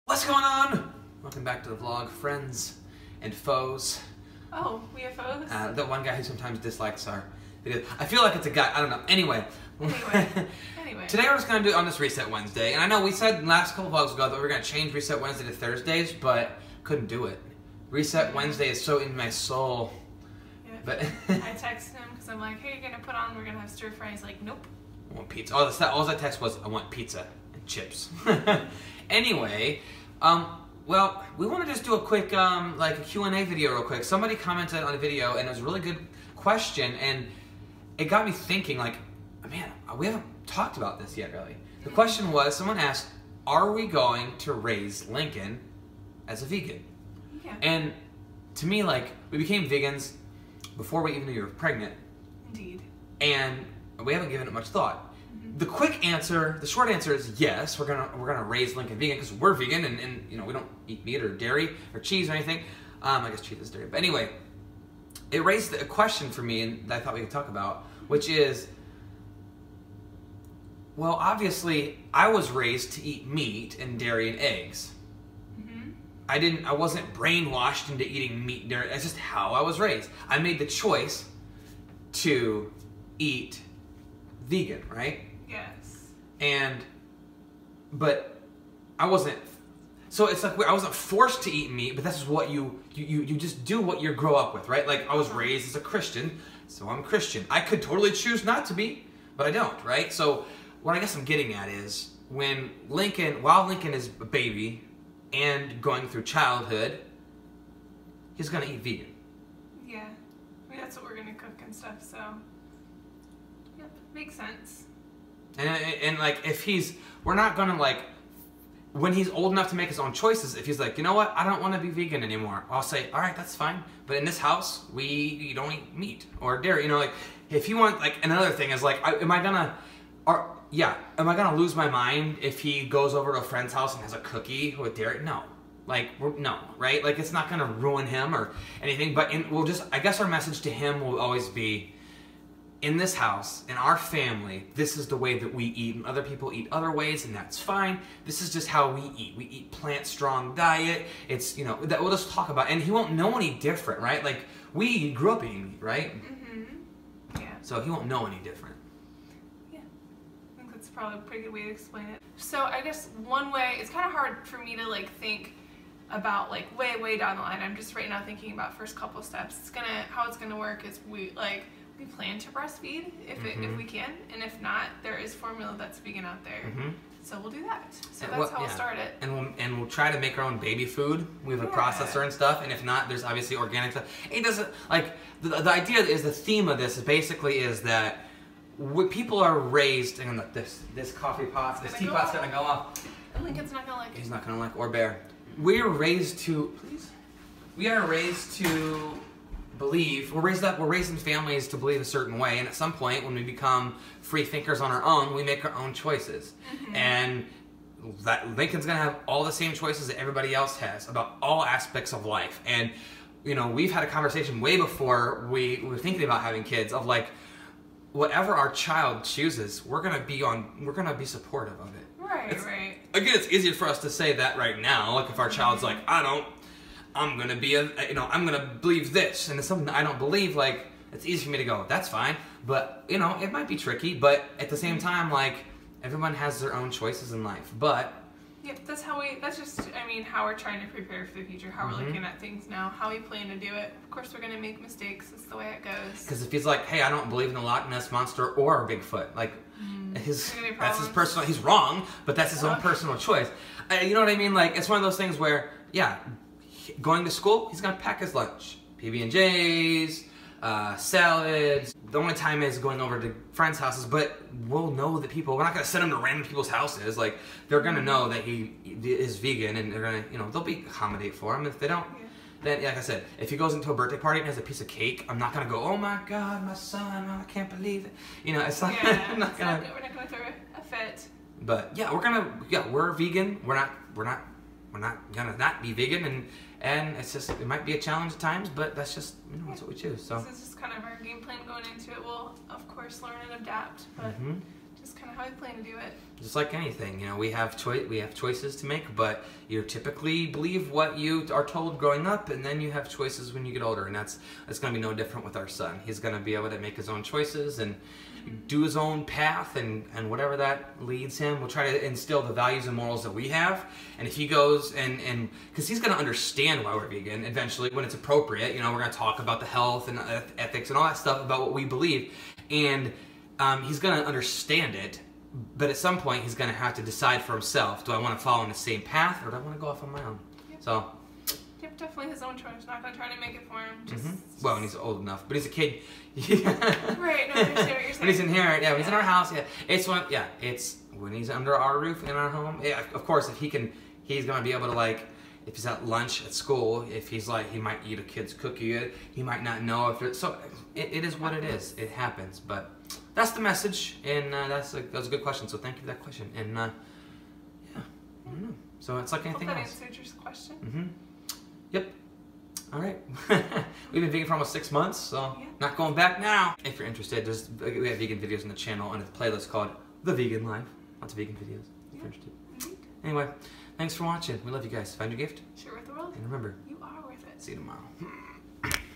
What's going on? Welcome back to the vlog, friends and foes. Oh, we have foes? The one guy who sometimes dislikes our videos. I feel like it's a guy, I don't know. Anyway. Today we're just going to do it on this Reset Wednesday. And I know we said last couple vlogs ago that we were going to change Reset Wednesday to Thursdays, but couldn't do it. Reset Wednesday is so in my soul. Yeah. But I texted him because I'm like, hey, you're going to put on, we're going to have stir fry. He's like, nope. I want pizza. All that text was, I want pizza and chips. Anyway, well, we want to just do a quick, like a Q&A video real quick. Somebody commented on a video, and it was a really good question, and it got me thinking, like, man, we haven't talked about this yet, really. The question was, someone asked, are we going to raise Lincoln as a vegan? Yeah. And to me, like, we became vegans before we even knew you were pregnant. Indeed. And we haven't given it much thought. The quick answer, the short answer is yes. We're gonna raise Lincoln vegan because we're vegan and you know we don't eat meat or dairy or cheese or anything. I guess cheese is dairy, but anyway, it raised a question for me and that I thought we could talk about, which is, well, obviously I was raised to eat meat and dairy and eggs. I wasn't brainwashed into eating meat and dairy. That's just how I was raised. I made the choice to eat vegan, right? Yes. But I wasn't, so it's like I wasn't forced to eat meat, but that's just what you just do what you grow up with, right? Like I was raised as a Christian, so I'm Christian. I could totally choose not to be, but I don't, right? So what I guess I'm getting at is while Lincoln is a baby and going through childhood, he's gonna eat vegan. Yeah. I mean, that's what we're going to cook and stuff, so. Yep, makes sense. And like, we're not gonna like, when he's old enough to make his own choices, if he's like, you know what, I don't want to be vegan anymore, I'll say, all right, that's fine. But in this house, you don't eat meat or dairy. You know, like, if you want, like, another thing is like, am I gonna lose my mind if he goes over to a friend's house and has a cookie with dairy? No. Like, no, right? Like, it's not gonna ruin him or anything, but I guess our message to him will always be, in this house, in our family, this is the way that we eat, and other people eat other ways, and that's fine. This is just how we eat. We eat plant-strong diet. It's, you know, that we'll just talk about, and he won't know any different, right? Like, we grew up eating meat, right? Yeah. So he won't know any different. Yeah. I think that's probably a pretty good way to explain it. So I guess one way, it's kind of hard for me to, like, think about, like, way down the line. I'm just right now thinking about first couple steps. How it's gonna work is we plan to breastfeed if we can, and if not, there is formula that's vegan out there. So we'll do that. So that's how we'll start it. And we'll try to make our own baby food. We have a processor and stuff, and if not, there's obviously organic stuff. It doesn't, like, the idea is, the theme of this is basically that people are raised, and this coffee pot, this teapot's gonna go off. And Lincoln's not gonna like it. He's not gonna like, or Bear. We are raised to believe, we're raised in families to believe a certain way, and at some point when we become free thinkers on our own, we make our own choices. And that Lincoln's gonna have all the same choices that everybody else has about all aspects of life. And you know, we've had a conversation way before we were thinking about having kids of like, whatever our child chooses, we're gonna be supportive of it. Right. Again, it's easier for us to say that right now. Like if our child's like, I'm gonna believe this, and it's something that I don't believe, like, it's easy for me to go, that's fine, but, you know, it might be tricky, but at the same time, like, everyone has their own choices in life, but... Yeah, that's just, I mean, how we're trying to prepare for the future, how we're looking at things now, how we plan to do it. Of course, we're gonna make mistakes, that's the way it goes. Because if he's like, hey, I don't believe in the Loch Ness Monster or Bigfoot, like, that's his personal, he's wrong, but that's his own personal choice. You know what I mean? Like, it's one of those things where, yeah, going to school, he's gonna pack his lunch. PB&Js, salads. The only time is going over to friends' houses, but we'll know that we're not gonna send him to random people's houses. Like, they're gonna know that he is vegan, and they're gonna, you know, they'll accommodate for him. If they don't, then, like I said, if he goes into a birthday party and has a piece of cake, I'm not gonna go, oh my God, my son, I can't believe it. You know, it's like, we're not gonna throw a fit. But yeah, we're vegan. We're not gonna not be vegan, and it's just, it might be a challenge at times, but that's just, you know, that's what we choose. So this is just kind of our game plan going into it. We'll of course learn and adapt, but just kind of how I plan to do it. Just like anything, you know, we have choices to make, but you typically believe what you are told growing up, and then you have choices when you get older, and that's going to be no different with our son. He's going to be able to make his own choices and do his own path, and whatever that leads him. We'll try to instill the values and morals that we have, and if he goes and because he's going to understand why we're vegan eventually when it's appropriate. You know, we're going to talk about the health and ethics and all that stuff about what we believe, and he's going to understand it. But at some point, he's going to have to decide for himself, do I want to follow in the same path, or do I want to go off on my own? Yep. So, yep, definitely his own choice. Not going to try to make it for him. Just, well, when he's old enough. But he's a kid. Right, no, I understand what you're saying. When he's in here, yeah, when he's in our house, it's when he's under our roof in our home. Yeah, of course, if he's going to be able to, like, if he's at lunch at school, if he's like, he might eat a kid's cookie, he might not know if so it is what it is. It happens, but that's the message, and that was a good question, so thank you for that question. And yeah, I don't know. So it's like anything else. Hope that answered your question. Yep. All right. We've been vegan for almost 6 months, so not going back now. If you're interested, we have vegan videos on the channel under the playlist called The Vegan Life. Lots of vegan videos if you're interested. Anyway, thanks for watching. We love you guys. Find your gift. Share with the world. And remember, you are worth it. See you tomorrow.